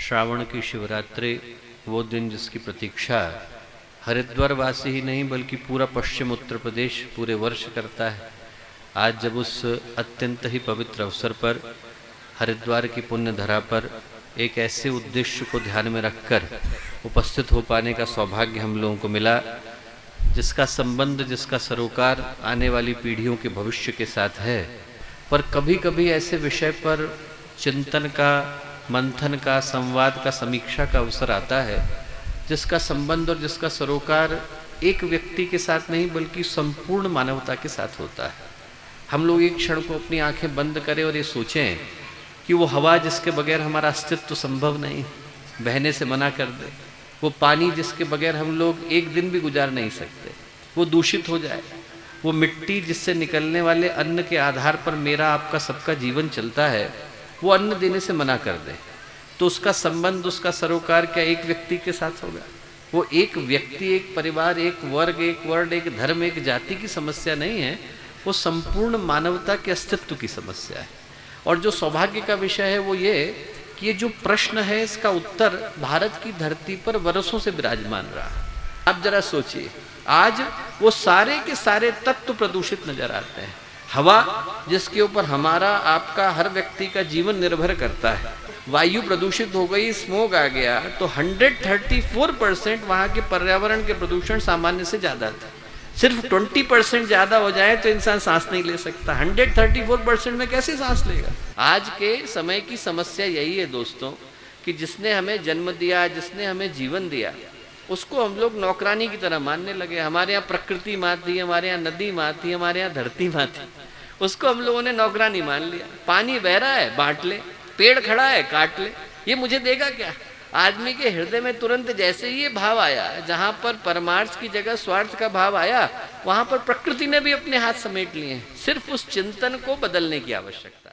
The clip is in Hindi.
श्रावण की शिवरात्रि वो दिन जिसकी प्रतीक्षा हरिद्वार वासी ही नहीं बल्कि पूरा पश्चिम उत्तर प्रदेश पूरे वर्ष करता है। आज जब उस अत्यंत ही पवित्र अवसर पर हरिद्वार की पुण्य धरा पर एक ऐसे उद्देश्य को ध्यान में रखकर उपस्थित हो पाने का सौभाग्य हम लोगों को मिला, जिसका संबंध, जिसका सरोकार आने वाली पीढ़ियों के भविष्य के साथ है। पर कभी कभी ऐसे विषय पर चिंतन का, मंथन का, संवाद का, समीक्षा का अवसर आता है जिसका संबंध और जिसका सरोकार एक व्यक्ति के साथ नहीं बल्कि संपूर्ण मानवता के साथ होता है। हम लोग एक क्षण को अपनी आंखें बंद करें और ये सोचें कि वो हवा जिसके बगैर हमारा अस्तित्व संभव नहीं, बहने से मना कर दे, वो पानी जिसके बगैर हम लोग एक दिन भी गुजार नहीं सकते, वो दूषित हो जाए, वो मिट्टी जिससे निकलने वाले अन्न के आधार पर मेरा आपका सबका जीवन चलता है, वो अन्न देने से मना कर दे, तो उसका संबंध, उसका सरोकार क्या एक व्यक्ति के साथ होगा? वो एक व्यक्ति, एक परिवार, एक वर्ग, एक वर्ण, एक धर्म, एक जाति की समस्या नहीं है, वो संपूर्ण मानवता के अस्तित्व की समस्या है। और जो सौभाग्य का विषय है वो ये कि ये जो प्रश्न है इसका उत्तर भारत की धरती पर वर्षों से विराजमान रहा। आप जरा सोचिए, आज वो सारे के सारे तत्व प्रदूषित नजर आते हैं। हवा जिसके ऊपर हमारा, आपका, हर व्यक्ति का जीवन निर्भर करता है, वायु प्रदूषित हो गई, स्मोग आ गया, तो 134% वहाँ के पर्यावरण के प्रदूषण सामान्य से ज़्यादा था। सिर्फ 20% ज़्यादा हो जाए तो इंसान सांस नहीं ले सकता, 134% में कैसे सांस लेगा? आज के समय की समस्या यही है दोस्तों कि जिसने हमें जन्म दिया, जिसने हमें जीवन दिया, उसको हम लोग नौकरानी की तरह मानने लगे। हमारे यहाँ प्रकृति माँ थी, हमारे यहाँ नदी माँ थी, हमारे यहाँ धरती माँ थी, उसको हम लोगों ने नौकरानी मान लिया। पानी बह रहा है, बांट ले, पेड़ खड़ा है, काट ले, ये मुझे देगा क्या? आदमी के हृदय में तुरंत जैसे ही ये भाव आया, जहाँ पर परमार्थ की जगह स्वार्थ का भाव आया, वहाँ पर प्रकृति ने भी अपने हाथ समेट लिए हैं। सिर्फ उस चिंतन को बदलने की आवश्यकता।